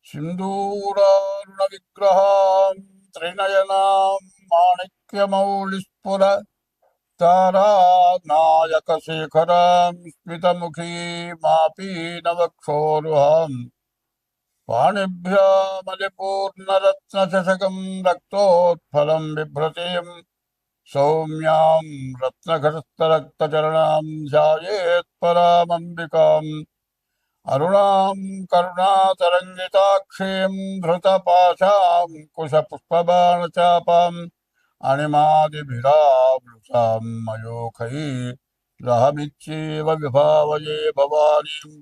सिन्दूरारुणविग्रहां त्रिनयनां माणिक्यमौलिस्फुर तारानायकशेखरां स्मितमुखीमापीनवक्षोरुहां पाणिभ्यामलिपूर्णरत्नचषकं रक्तोत्फलं बिभ्रतीं सौम्यां रत्नघटस्थरक्तचरणां ध्यायेत्परामम्बिकाम् अरुणां करुणातरङ्गिताक्षीं धृतपाशां कुशपुष्पबाणचापाम् अणिमादिभिरावृतां मयूखैरहमित्येव विभावये भवानीं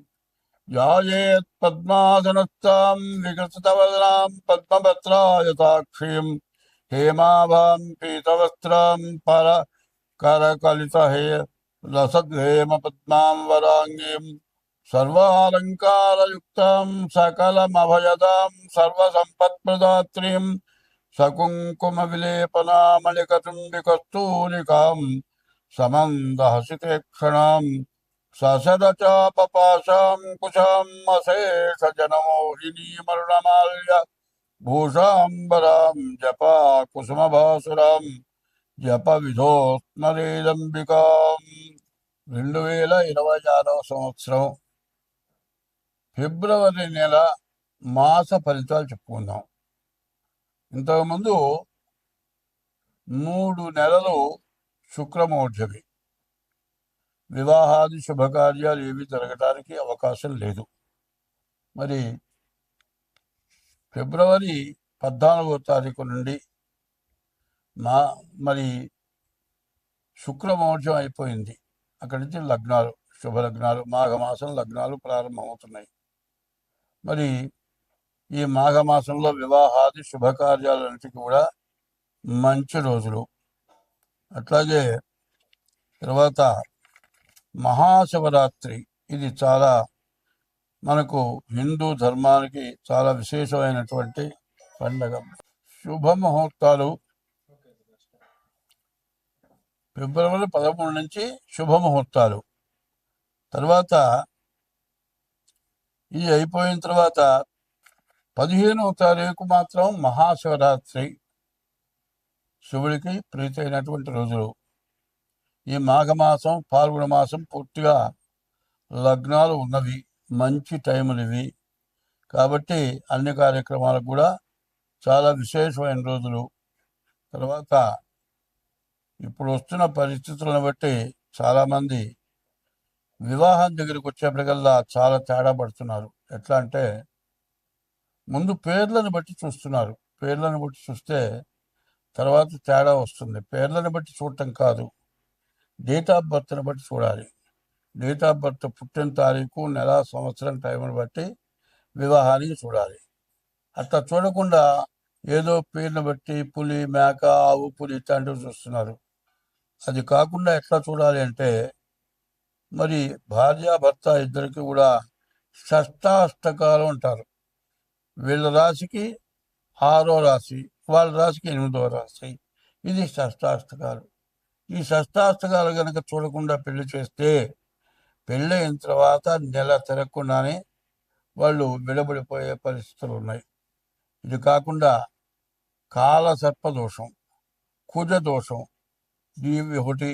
ध्यायेत्पद्मासनस्थां विकसितवदनां पद्मपत्रायताक्षीं हेमाभां पीतवस्त्रां करकलितहे लसद्हेमपद्मां वराङ्गीं सर्वालङ्कारयुक्तां सकलमभयदां सर्वसम्पत्प्रदात्रीं सकुङ्कुमविलेपनामलिकचुम्बिकस्तूलिकां समन्दहसितेक्षणां ससदचापपाशां कुशाम् अशेषजनमोहिनीमरुणमाल्य भूषाम्बरां जपा कुसुमभासुरां जपविधोस्मरेदम्बिकां 2026 సంవత్సరం ఫిబ్రవరి నెల మాస ఫలితాలు చెప్పుకుందాం. ఇంతకుముందు 3 నెలలు శుక్రమోర్జవి, వివాహాది శుభకార్యాలు ఏవి జరగడానికి అవకాశం లేదు. మరి ఫిబ్రవరి 14వ తారీఖు నుండి మరి శుక్రమోర్జం అయిపోయింది. అక్కడి నుంచి లగ్నాలు, శుభలగ్నాలు, మాఘమాసం లగ్నాలు ప్రారంభమవుతున్నాయి. మరి ఈ మాఘమాసంలో వివాహాది శుభకార్యాలన్నిటికీ కూడా మంచి రోజులు. అట్లాగే తర్వాత మహాశివరాత్రి, ఇది చాలా మనకు హిందూ ధర్మానికి చాలా విశేషమైనటువంటి పండగ. శుభముహూర్తాలు ఫిబ్రవరి 13 నుంచి శుభముహూర్తాలు. తర్వాత ఇది అయిపోయిన తర్వాత 15వ తారీఖు మాత్రం మహాశివరాత్రి, శివుడికి ప్రీతి అయినటువంటి రోజులు. ఈ మాఘమాసం పాల్గొన మాసం పూర్తిగా లగ్నాలు ఉన్నవి, మంచి టైములు ఇవి. కాబట్టి అన్ని కార్యక్రమాలకు కూడా చాలా విశేషమైన రోజులు. తర్వాత ఇప్పుడు వస్తున్న పరిస్థితులను బట్టి చాలామంది వివాహం దగ్గరికి వచ్చేప్పటికల్లా చాలా తేడా పడుతున్నారు. ఎట్లా అంటే ముందు పేర్లను బట్టి చూస్తున్నారు. పేర్లను బట్టి చూస్తే తర్వాత తేడా వస్తుంది. పేర్లను బట్టి చూడటం కాదు, డేట్ ఆఫ్ బర్త్ని బట్టి చూడాలి. డేట్ ఆఫ్ బర్త్, పుట్టిన తారీఖు, నెల, సంవత్సరం, టైంని బట్టి వివాహానికి చూడాలి. అట్లా చూడకుండా ఏదో పేర్లు బట్టి పులి, మేక, ఆవు, పులి ఇట్లాంటివి చూస్తున్నారు. అది కాకుండా ఎట్లా చూడాలి అంటే, మరి భార్యాభర్త ఇద్దరికి కూడా షష్టాష్టకాలు అంటారు. వీళ్ళ రాశికి 6వ రాశి, వాళ్ళ రాశికి 8వ రాశి, ఇది షష్టాష్టకాలు. ఈ షష్టాష్టకాలు కనుక చూడకుండా పెళ్లి చేస్తే పెళ్ళైన తర్వాత నెల తిరగకుండానే వాళ్ళు విడబడిపోయే పరిస్థితులు ఉన్నాయి. ఇది కాకుండా కాలసర్పదోషం, కుజ దోషం, ఇవి ఒకటి,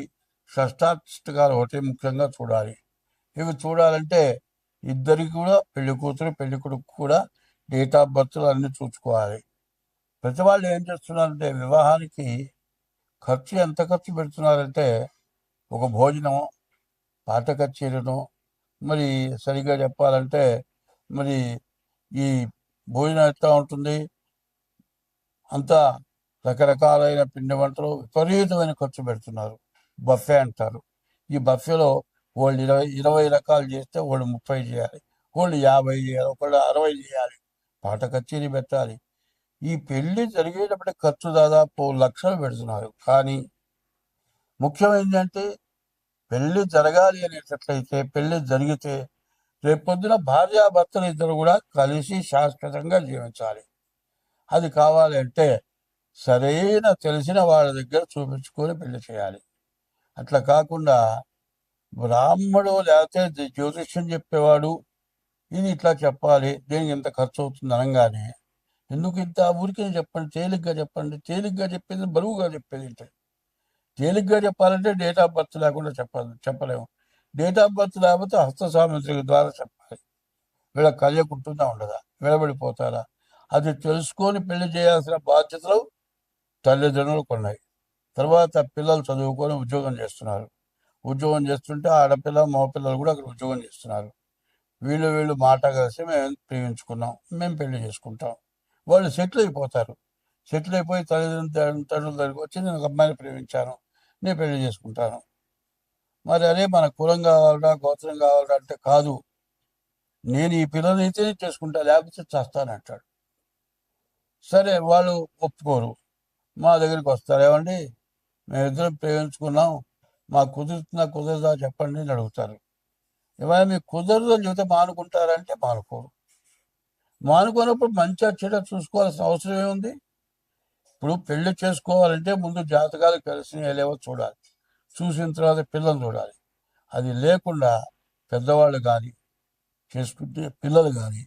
షష్టాష్టకాలు ఒకటి ముఖ్యంగా చూడాలి. ఇవి చూడాలంటే ఇద్దరికి కూడా, పెళ్లి కూతురు పెళ్లి కొడుకు కూడా డేట్ ఆఫ్ బర్త్లు అన్నీ చూసుకోవాలి. ప్రతి వాళ్ళు ఏం చేస్తున్నారంటే వివాహానికి ఖర్చు ఎంత ఖర్చు పెడుతున్నారంటే, ఒక భోజనం, పాట కచేరీను, మరి సరిగ్గా చెప్పాలంటే మరి ఈ భోజనం ఎట్లా ఉంటుంది, అంతా రకరకాలైన పిండి వంటలు విపరీతమైన ఖర్చు పెడుతున్నారు. బఫే అంటారు. ఈ బఫేలో వాళ్ళు 20 రకాలు చేస్తే వాళ్ళు 30 చేయాలి, వాళ్ళు 50 చేయాలి, ఒకళ్ళు 60 చేయాలి, పాట కచేరీ పెట్టాలి. ఈ పెళ్లి జరిగేటప్పటికి ఖర్చు దాదాపు లక్షలు పెడుతున్నారు. కానీ ముఖ్యం ఏంటంటే పెళ్లి జరగాలి అనేటట్లయితే, పెళ్లి జరిగితే రేపొద్దున భార్యాభర్తలు ఇద్దరు కూడా కలిసి శాశ్వతంగా జీవించాలి. అది కావాలి అంటే సరైన తెలిసిన వాళ్ళ దగ్గర చూపించుకొని పెళ్లి చేయాలి. అట్లా కాకుండా బ్రాహ్మడు లేకపోతే జ్యోతిష్యం చెప్పేవాడు ఇది ఇట్లా చెప్పాలి, దేనికి ఇంత ఖర్చు అవుతుంది అనగానే ఎందుకు ఇంత ఊరికే చెప్పండి, తేలిగ్గా చెప్పండి. తేలిగ్గా చెప్పేది బరువుగా చెప్పేది ఏంటి? తేలిగ్గా చెప్పాలంటే డేట్ ఆఫ్ బర్త్ లేకుండా చెప్పలేము. డేట్ ఆఫ్ బర్త్ లేకపోతే హస్త సాముద్రిక ద్వారా చెప్పాలి. వీళ్ళ కళ్యకుంటుందా ఉండదా, విడబడిపోతారా? అది తెలుసుకొని పెళ్లి చేయాల్సిన బాధ్యతలు తల్లిదండ్రులకు ఉన్నాయి. తర్వాత పిల్లలు చదువుకొని ఉద్యోగం చేస్తున్నారు. ఉద్యోగం చేస్తుంటే ఆడపిల్ల మగపిల్లలు కూడా అక్కడ ఉద్యోగం చేస్తున్నారు. వీళ్ళు మాట కలిసి మేము ప్రేమించుకున్నాం, మేము పెళ్లి చేసుకుంటాం. వాళ్ళు సెటిల్ అయిపోతారు. సెటిల్ అయిపోయి తండ్రుల దగ్గరికి వచ్చి నేను ఒక అమ్మాయిని ప్రేమించాను, నేను పెళ్లి చేసుకుంటాను. మరి అదే మన కులం కావాలరా, గోత్రం కావాలరా అంటే కాదు, నేను ఈ పిల్లని అయితేనే చేసుకుంటా, లేకపోతే చేస్తానంటాడు. సరే వాళ్ళు ఒప్పుకోరు. మా దగ్గరికి వస్తారు, ఏమండి మేమిద్దరం ప్రేమించుకున్నాం, మాకు కుదురుతుందా కుదరదా చెప్పండి అని అడుగుతారు. ఇవాళ మీకు కుదరదు అని చెబితే మానుకుంటారంటే మానుకోరు. మానుకున్నప్పుడు మంచిగా చెడ్డ చూసుకోవాల్సిన అవసరం ఏముంది? ఇప్పుడు పెళ్లి చేసుకోవాలంటే ముందు జాతకాలు కలిసి లేవో చూడాలి. చూసిన తర్వాత పిల్లలు చూడాలి. అది లేకుండా పెద్దవాళ్ళు కానీ చేసుకుంటే పిల్లలు కానీ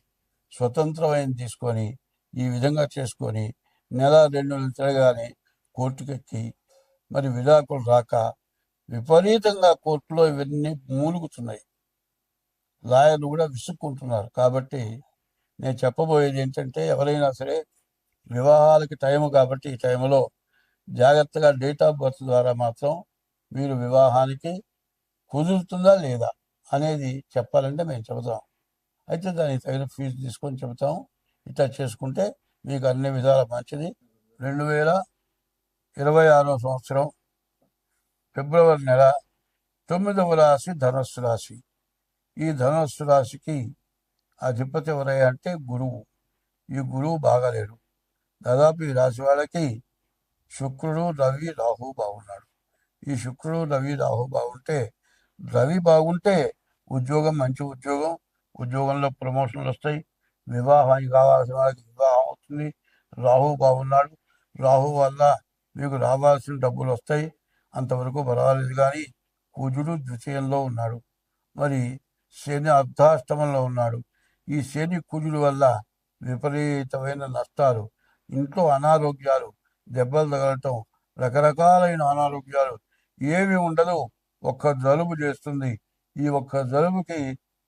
స్వతంత్రమైన తీసుకొని ఈ విధంగా చేసుకొని నెల 2 నెలలు తిరగానే కోర్టుకెక్కి మరి విడాకులు రాక విపరీతంగా కోర్టులో ఇవన్నీ మూలుగుతున్నాయి. లాయర్లు కూడా విసుక్కుంటున్నారు. కాబట్టి నేను చెప్పబోయేది ఏంటంటే, ఎవరైనా సరే వివాహాలకి టైము కాబట్టి ఈ టైంలో జాగ్రత్తగా డేట్ ఆఫ్ బర్త్ ద్వారా మాత్రం మీరు వివాహానికి కుదురుతుందా లేదా అనేది చెప్పాలంటే మేము చెబుతాం. అయితే దానికి తగిన ఫీజు తీసుకొని చెబుతాం. ఇట్లా చేసుకుంటే మీకు అన్ని విధాల మంచిది. 2026 సంవత్సరం ఫిబ్రవరి నెల 9వ రాశి ధనస్సు రాశి. ఈ ధనస్సు రాశికి అధిపతి ఎవరయ్యా అంటే గురువు. ఈ గురువు బాగాలేడు. దాదాపు ఈ రాశి వాళ్ళకి శుక్రుడు, రవి, రాహు బాగున్నాడు. ఈ శుక్రుడు, రవి, రాహు బాగుంటే, రవి బాగుంటే ఉద్యోగం మంచి ఉద్యోగం, ఉద్యోగంలో ప్రమోషన్లు వస్తాయి. వివాహం కావాల్సిన వాళ్ళకి వివాహం అవుతుంది. రాహు బాగున్నాడు. రాహు వల్ల మీకు రావాల్సిన డబ్బులు వస్తాయి. అంతవరకు పర్వాలేదు. కానీ కుజుడు ద్వితీయంలో ఉన్నాడు. మరి శని అర్ధాష్టమంలో ఉన్నాడు. ఈ శని కుజుల వల్ల విపరీతమైన నష్టాలు, ఇంట్లో అనారోగ్యాలు, దెబ్బలు తగలటం, రకరకాలైన అనారోగ్యాలు ఏమి ఉండదు. ఒక్క జలుబు చేస్తుంది. ఈ ఒక్క జలుబుకి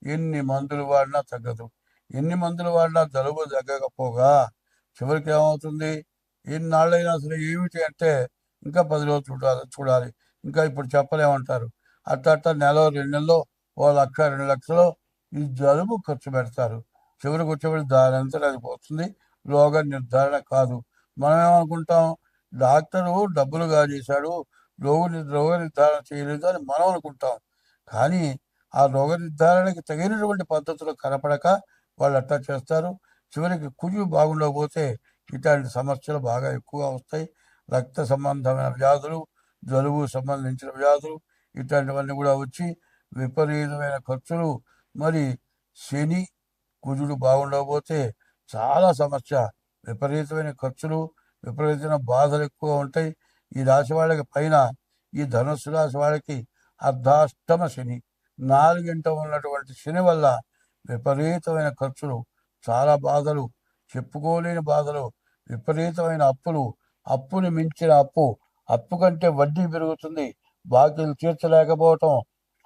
ఎన్ని మందులు వాడినా తగ్గదు. ఎన్ని మందులు వాడినా జలుబు తగ్గకపోగా చివరికి ఏమవుతుంది? ఎన్నాళ్ళైనా సరే ఏమిటి అంటే ఇంకా 10 రోజులు చూడాలి. ఇంకా ఇప్పుడు చెప్పలేమంటారు. అట్లా నెల 2 నెలలో 1 లక్ష 2 లక్షలు ఈ జలుబు ఖర్చు పెడతారు. చివరికి వచ్చేవాడు దాని అంతా అది పోతుంది. రోగ నిర్ధారణ కాదు. మనం ఏమనుకుంటాం? డాక్టరు డబ్బులుగా చేశాడు, రోగ నిర్ధారణ చేయలేదు అని మనం అనుకుంటాం. కానీ ఆ రోగ నిర్ధారణకి తగినటువంటి పద్ధతులు కనపడక వాళ్ళు అట్లా చేస్తారు. చివరికి కుజు బాగుండకపోతే ఇట్లాంటి సమస్యలు బాగా ఎక్కువగా వస్తాయి. రక్త సంబంధమైన వ్యాధులు, జలుబు సంబంధించిన వ్యాధులు ఇట్లాంటివన్నీ కూడా వచ్చి విపరీతమైన ఖర్చులు. మరి శని కుజుడు బాగుండకపోతే చాలా సమస్య. విపరీతమైన ఖర్చులు, విపరీతమైన బాధలు ఎక్కువ ఉంటాయి. ఈ రాశి వాళ్ళకి పైన ఈ ధనుస్సు రాశి వాళ్ళకి అర్ధాష్టమ శని, 4గింట ఉన్నటువంటి శని వల్ల విపరీతమైన ఖర్చులు, చాలా బాధలు, చెప్పుకోలేని బాధలు, విపరీతమైన అప్పులు, అప్పుని మించిన అప్పు, అప్పు కంటే వడ్డీ పెరుగుతుంది. బాకీలు తీర్చలేకపోవటం,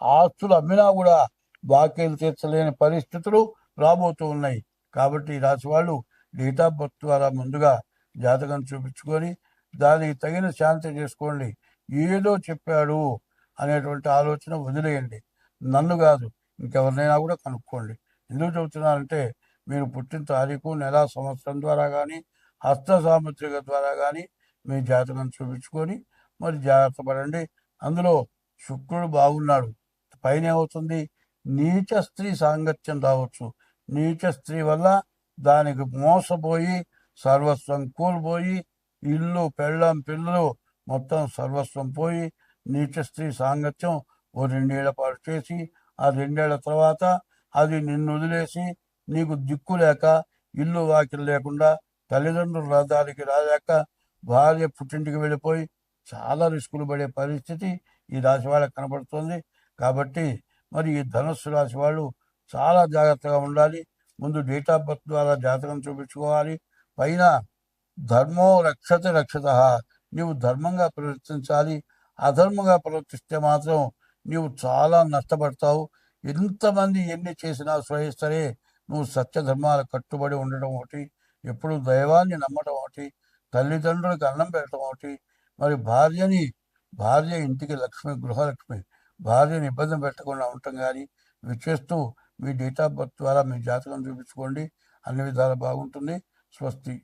ఆస్తులు అమ్మినా కూడా బాకీలు తీర్చలేని పరిస్థితులు రాబోతూ ఉన్నాయి. కాబట్టి ఈ రాశి వాళ్ళు డేట్ ఆఫ్ బర్త్ ద్వారా ముందుగా జాతకం చూపించుకొని దానికి తగిన శాంతి చేసుకోండి. ఏదో చెప్పాడు అనేటువంటి ఆలోచన వదిలేయండి. నన్ను కాదు, ఇంకెవరినైనా కూడా కనుక్కోండి. ఎందుకు చెబుతున్నానంటే, మీరు పుట్టిన తారీఖు, నెల, సంవత్సరం ద్వారా కానీ హస్త సాముద్రిక ద్వారా కానీ మీ జాతకం చూపించుకొని మరి జాగ్రత్త పడండి. అందులో శుక్రుడు బాగున్నాడు. పైన ఏమవుతుంది? నీచ స్త్రీ సాంగత్యం రావచ్చు. నీచ స్త్రీ వల్ల దానికి మోసపోయి సర్వస్వం కోల్పోయి, ఇల్లు, పెళ్ళం, పిల్లలు మొత్తం సర్వస్వం పోయి, నీచ స్త్రీ సాంగత్యం ఓ 2 ఏళ్ల పాటు చేసి, ఆ 2 ఏళ్ల తర్వాత అది నిన్ను వదిలేసి నీకు దిక్కు లేక, ఇల్లు వాకిలు లేకుండా, తల్లిదండ్రులు రథానికి రాలేక, భార్య పుట్టింటికి వెళ్ళిపోయి చాలా రిస్కులు పడే పరిస్థితి ఈ రాశి వాళ్ళకి కనబడుతుంది. కాబట్టి మరి ఈ ధనుస్సు రాశి వాళ్ళు చాలా జాగ్రత్తగా ఉండాలి. ముందు డేట్ ఆఫ్ బర్త్ ద్వారా జాతకం చూపించుకోవాలి. పైన ధర్మో రక్షతే రక్షత, నీవు ధర్మంగా ప్రవర్తించాలి. అధర్మంగా ప్రవర్తిస్తే మాత్రం నీవు చాలా నష్టపడతావు. ఎంతమంది ఎన్ని చేసినా సరే నువ్వు సత్యధర్మాల కట్టుబడి ఉండడం ఒకటి, ఎప్పుడు దైవాన్ని నమ్మడం ఒకటి, తల్లిదండ్రులకు అన్నం పెట్టడం ఒకటి, మరి భార్య ఇంటికి లక్ష్మి, గృహలక్ష్మి, భార్యని ఇబ్బంది పెట్టకుండా ఉండటం కానీ ఇవి చేస్తూ మీ డేట్ ఆఫ్ బర్త్ ద్వారా మీ జాతకం చూపించుకోండి. అన్ని విధాలు బాగుంటుంది. స్వస్తి.